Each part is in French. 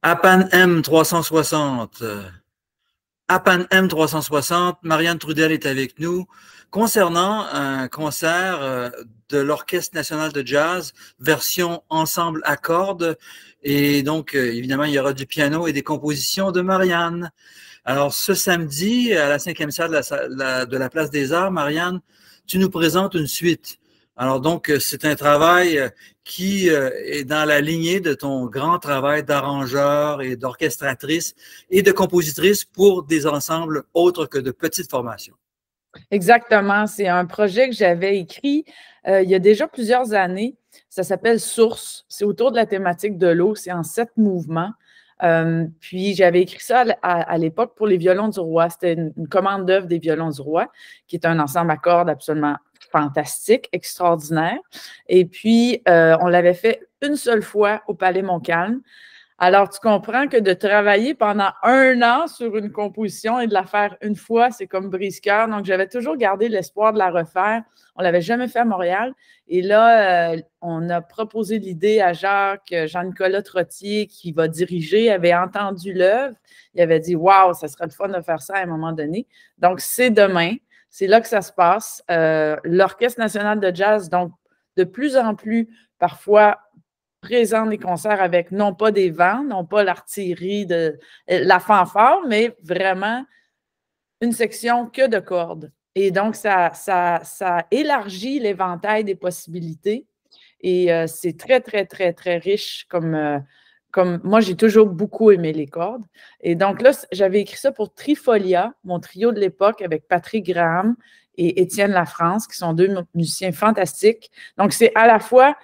APAN M360. APAN M360, Marianne Trudel est avec nous concernant un concert de l'Orchestre national de jazz, version ensemble à cordes. Et donc, évidemment, il y aura du piano et des compositions de Marianne. Alors, ce samedi, à la 5e salle de la Place des Arts, Marianne, tu nous présentes une suite. Alors donc, c'est un travail qui est dans la lignée de ton grand travail d'arrangeur et d'orchestratrice et de compositrice pour des ensembles autres que de petites formations. Exactement. C'est un projet que j'avais écrit il y a déjà plusieurs années. Ça s'appelle Source. C'est autour de la thématique de l'eau. C'est en 7 mouvements. Puis j'avais écrit ça à l'époque pour les Violons du Roi. C'était une commande d'œuvre des Violons du Roi, qui est un ensemble à cordes absolument fantastique, extraordinaire. Et puis, on l'avait fait une seule fois au Palais Montcalm. Alors, tu comprends que de travailler pendant 1 an sur une composition et de la faire une fois, c'est comme brise-cœur. Donc, j'avais toujours gardé l'espoir de la refaire. On ne l'avait jamais fait à Montréal. Et là, on a proposé l'idée à Jacques, Jean-Nicolas Trottier, qui va diriger, avait entendu l'œuvre. Il avait dit « Wow, ça serait le fun de faire ça à un moment donné. » Donc, c'est demain. C'est là que ça se passe. L'Orchestre national de jazz, donc, de plus en plus, parfois, présente les concerts avec non pas des vents, non pas l'artillerie de la fanfare, mais vraiment une section que de cordes. Et donc, ça élargit l'éventail des possibilités. Et c'est très, très, très, très riche comme moi, j'ai toujours beaucoup aimé les cordes. Et donc là, j'avais écrit ça pour Trifolia, mon trio de l'époque avec Patrick Graham et Étienne Lafrance, qui sont 2 musiciens fantastiques. Donc, c'est à la fois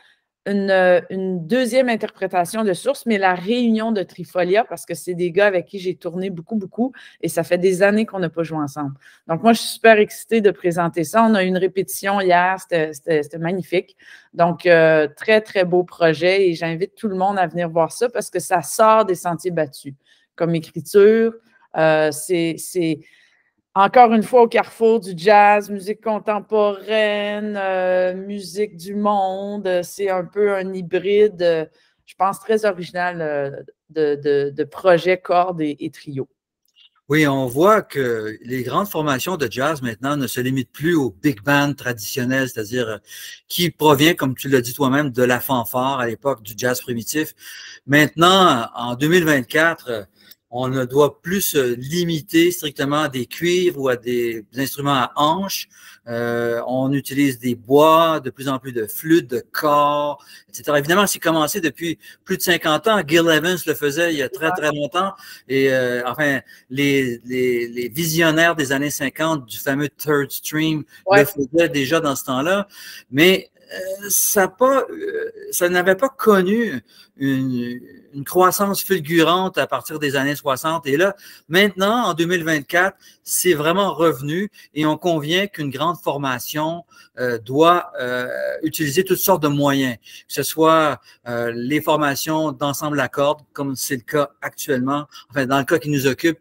une deuxième interprétation de Source, mais la réunion de Trifolia, parce que c'est des gars avec qui j'ai tourné beaucoup, beaucoup, et ça fait des années qu'on n'a pas joué ensemble. Donc, moi, je suis super excitée de présenter ça. On a eu une répétition hier, c'était magnifique. Donc, très, très beau projet, et j'invite tout le monde à venir voir ça parce que ça sort des sentiers battus. Comme écriture, c'est encore une fois, au carrefour du jazz, musique contemporaine, musique du monde. C'est un peu un hybride, je pense, très original de projet cordes et trio. Oui, on voit que les grandes formations de jazz maintenant ne se limitent plus au big band traditionnel, c'est-à-dire qui provient, comme tu l'as dit toi-même, de la fanfare à l'époque du jazz primitif. Maintenant, en 2024, on ne doit plus se limiter strictement à des cuivres ou à des instruments à hanches. On utilise des bois, de plus en plus de flûtes, de corps, etc. Évidemment, c'est commencé depuis plus de 50 ans. Gil Evans le faisait il y a très, très longtemps. Et enfin, les visionnaires des années 50 du fameux Third Stream le faisaient déjà dans ce temps-là. Mais ça n'avait pas connu une croissance fulgurante à partir des années 60. Et là, maintenant, en 2024, c'est vraiment revenu et on convient qu'une grande formation doit utiliser toutes sortes de moyens, que ce soit les formations d'ensemble à cordes, comme c'est le cas actuellement, enfin, dans le cas qui nous occupe,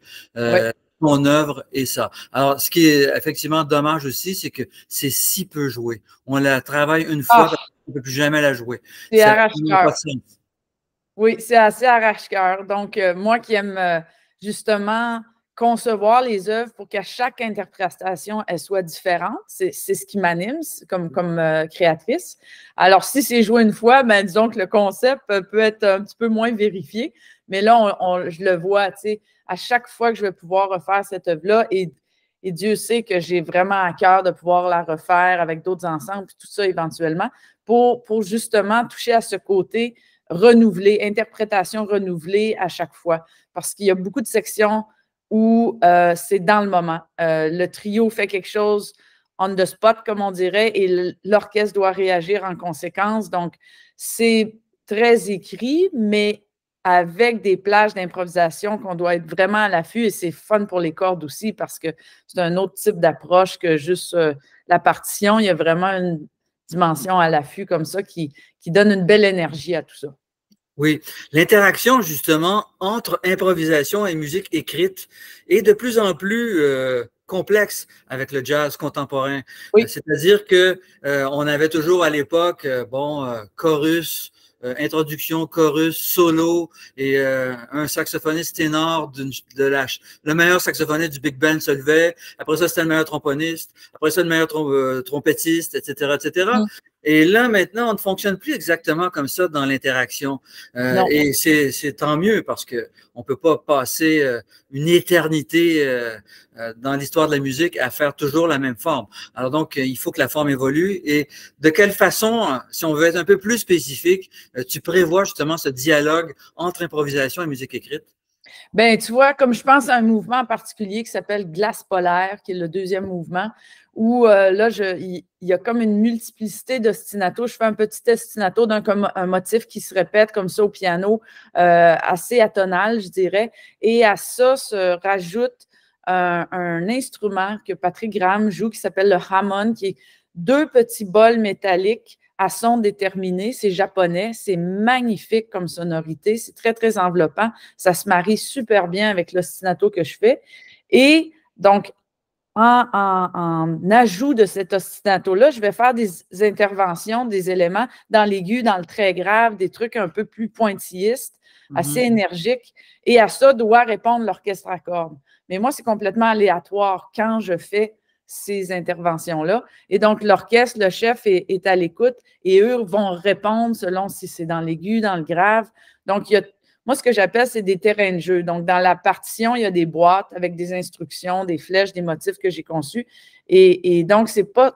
mon œuvre et ça. Alors, ce qui est effectivement dommage aussi, c'est que c'est si peu joué. On la travaille une fois, on ne peut plus jamais la jouer. C'est arrache-cœur. Oui, c'est assez arrache-cœur. Donc, moi qui aime justement concevoir les œuvres pour qu'à chaque interprétation, elle soit différente, c'est ce qui m'anime comme créatrice. Alors, si c'est joué une fois, ben, disons que le concept peut être un petit peu moins vérifié. Mais là, je le vois, tu sais, à chaque fois que je vais pouvoir refaire cette œuvre-là, et Dieu sait que j'ai vraiment à cœur de pouvoir la refaire avec d'autres ensembles, tout ça éventuellement, pour justement toucher à ce côté renouvelé, interprétation renouvelée à chaque fois. Parce qu'il y a beaucoup de sections où c'est dans le moment. Le trio fait quelque chose on the spot, comme on dirait, et l'orchestre doit réagir en conséquence. Donc, c'est très écrit, mais avec des plages d'improvisation qu'on doit être vraiment à l'affût, et c'est fun pour les cordes aussi parce que c'est un autre type d'approche que juste la partition. Il y a vraiment une dimension à l'affût comme ça qui donne une belle énergie à tout ça. Oui, l'interaction justement entre improvisation et musique écrite est de plus en plus complexe avec le jazz contemporain. Oui. C'est-à-dire que on avait toujours à l'époque, chorus, introduction, chorus, solo et un saxophoniste ténor le meilleur saxophoniste du Big Band se levait. Après ça, c'était le meilleur tromboniste. Après ça, le meilleur trompettiste, etc., etc. Et là, maintenant, on ne fonctionne plus exactement comme ça dans l'interaction. Et c'est tant mieux parce que on peut pas passer une éternité dans l'histoire de la musique à faire toujours la même forme. Alors donc, il faut que la forme évolue. Et de quelle façon, si on veut être un peu plus spécifique, tu prévois justement ce dialogue entre improvisation et musique écrite? Ben, tu vois, comme je pense à un mouvement en particulier qui s'appelle Glace polaire, qui est le deuxième mouvement, où là, il y a comme une multiplicité d'ostinato. Je fais un petit ostinato un motif qui se répète comme ça au piano, assez atonal, je dirais. Et à ça se rajoute un instrument que Patrick Graham joue qui s'appelle le Hammond, qui est deux petits bols métalliques à son déterminé. C'est japonais, c'est magnifique comme sonorité, c'est très, très enveloppant. Ça se marie super bien avec l'ostinato que je fais. Et donc, en ajout de cet ostinato-là, je vais faire des interventions, des éléments dans l'aigu, dans le très grave, des trucs un peu plus pointillistes, assez énergiques. Et à ça doit répondre l'orchestre à cordes. Mais moi, c'est complètement aléatoire quand je fais ces interventions-là. Et donc, l'orchestre, le chef est à l'écoute et eux vont répondre selon si c'est dans l'aigu, dans le grave. Donc, moi, ce que j'appelle, c'est des terrains de jeu. Donc, dans la partition, il y a des boîtes avec des instructions, des flèches, des motifs que j'ai conçus. Et donc, c'est pas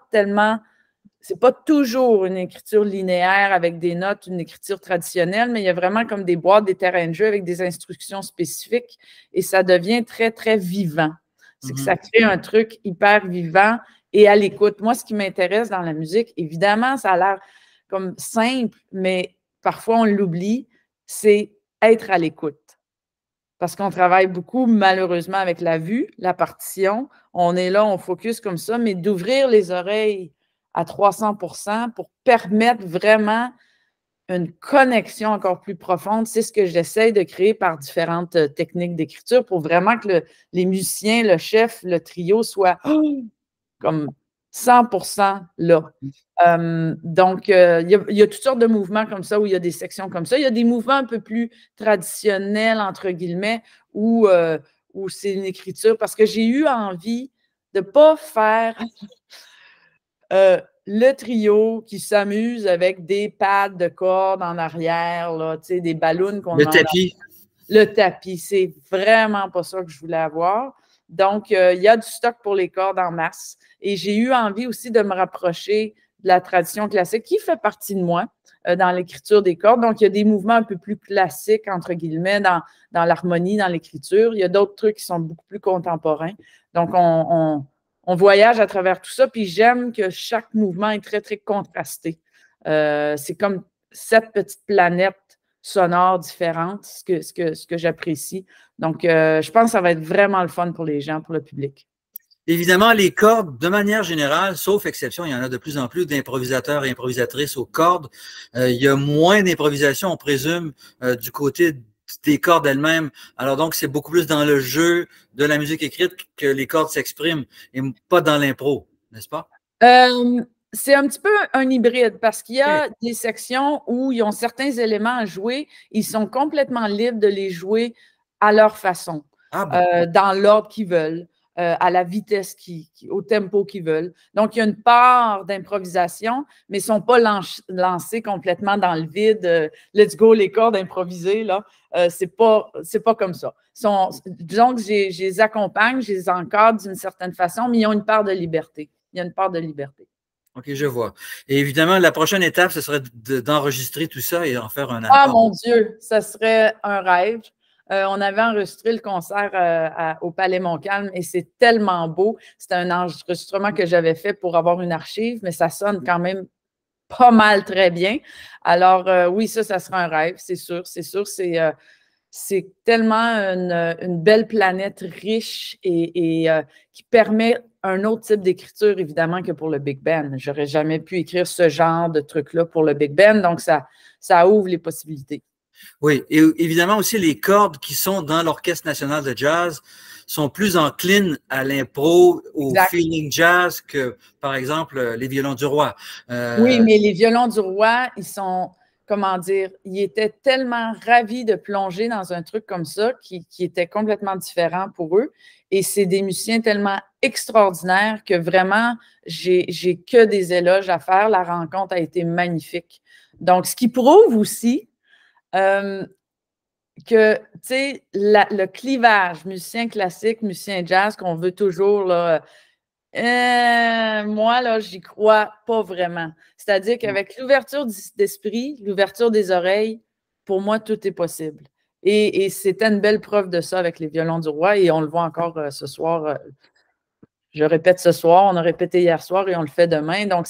toujours une écriture linéaire avec des notes, une écriture traditionnelle, mais il y a vraiment comme des boîtes, des terrains de jeu avec des instructions spécifiques et ça devient très, très vivant. C'est que ça crée un truc hyper vivant et à l'écoute. Moi, ce qui m'intéresse dans la musique, évidemment, ça a l'air comme simple, mais parfois on l'oublie, c'est être à l'écoute. Parce qu'on travaille beaucoup, malheureusement, avec la vue, la partition. On est là, on focus comme ça, mais d'ouvrir les oreilles à 300% pour permettre vraiment une connexion encore plus profonde. C'est ce que j'essaie de créer par différentes techniques d'écriture pour vraiment que les musiciens, le chef, le trio soient comme 100% là. Donc, il y a toutes sortes de mouvements comme ça où il y a des sections comme ça. Il y a des mouvements un peu plus traditionnels, entre guillemets, où c'est une écriture parce que j'ai eu envie de ne pas faire le trio qui s'amuse avec des pads de cordes en arrière, là, des ballons qu'on a. Le tapis. Le tapis, c'est vraiment pas ça que je voulais avoir. Donc, il y a du stock pour les cordes en masse. Et j'ai eu envie aussi de me rapprocher de la tradition classique qui fait partie de moi dans l'écriture des cordes. Donc, il y a des mouvements un peu plus classiques, entre guillemets, dans l'harmonie, dans l'écriture. Il y a d'autres trucs qui sont beaucoup plus contemporains. Donc, on voyage à travers tout ça, puis j'aime que chaque mouvement est très, très contrasté. C'est comme 7 petites planètes sonores différentes, ce que j'apprécie. Donc, je pense que ça va être vraiment le fun pour les gens, pour le public. Évidemment, les cordes, de manière générale, sauf exception, il y en a de plus en plus d'improvisateurs et improvisatrices aux cordes. Il y a moins d'improvisation, on présume, du côté des cordes elles-mêmes. Alors donc, c'est beaucoup plus dans le jeu de la musique écrite que les cordes s'expriment et pas dans l'impro, n'est-ce pas? C'est un petit peu un hybride parce qu'il y a des sections où ils ont certains éléments à jouer, ils sont complètement libres de les jouer à leur façon, dans l'ordre qu'ils veulent, à la vitesse, au tempo qu'ils veulent. Donc, il y a une part d'improvisation, mais ils ne sont pas lancés complètement dans le vide. Let's go, les cordes improvisées, là. C'est pas comme ça. Disons que je les accompagne, je les encadre d'une certaine façon, mais ils ont une part de liberté. Il y a une part de liberté. OK, je vois. Et évidemment, la prochaine étape, ce serait d'enregistrer tout ça et en faire un album. Ah, mon Dieu, ça serait un rêve. On avait enregistré le concert au Palais Montcalm et c'est tellement beau. C'était un enregistrement que j'avais fait pour avoir une archive, mais ça sonne quand même pas mal très bien. Alors, oui, ça sera un rêve, c'est sûr, c'est sûr. C'est tellement une belle planète riche et qui permet un autre type d'écriture, évidemment, que pour le Big Band. J'aurais jamais pu écrire ce genre de truc-là pour le Big Band, donc ça ouvre les possibilités. Oui, et évidemment aussi, les cordes qui sont dans l'Orchestre national de jazz sont plus enclines à l'impro, au feeling jazz que, par exemple, les violons du roi. Oui, mais les violons du roi, ils sont comment dire, ils étaient tellement ravis de plonger dans un truc comme ça qui était complètement différent pour eux. Et c'est des musiciens tellement extraordinaires que vraiment, j'ai que des éloges à faire. La rencontre a été magnifique. Donc, ce qui prouve aussi que, tu sais, le clivage musicien classique, musicien jazz qu'on veut toujours, là, moi, là, j'y crois pas vraiment. C'est-à-dire qu'avec l'ouverture d'esprit, l'ouverture des oreilles, pour moi, tout est possible. Et c'était une belle preuve de ça avec les violons du roi et on le voit encore ce soir. Je répète ce soir, on a répété hier soir et on le fait demain. Donc,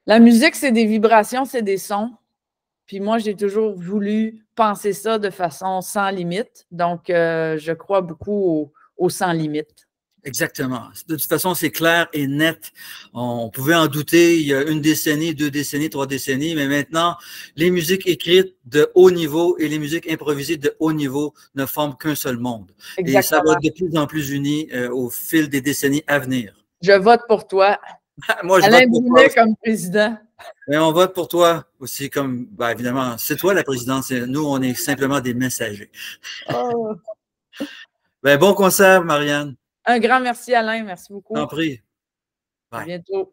la musique, c'est des vibrations, c'est des sons. Puis moi, j'ai toujours voulu penser ça de façon sans limite. Donc, je crois beaucoup au sans limite. Exactement. De toute façon, c'est clair et net. On pouvait en douter il y a 1 décennie, 2 décennies, 3 décennies, mais maintenant, les musiques écrites de haut niveau et les musiques improvisées de haut niveau ne forment qu'un seul monde. Exactement. Et ça va être de plus en plus uni au fil des décennies à venir. Je vote pour toi. Moi, je Alain vote pour Brunet toi comme président. Et on vote pour toi aussi, comme, ben, évidemment, c'est toi la présidente. Nous, on est simplement des messagers. Oh. Ben, bon concert, Marianne. Un grand merci, Alain. Merci beaucoup. T'en prie. À Bye. bientôt.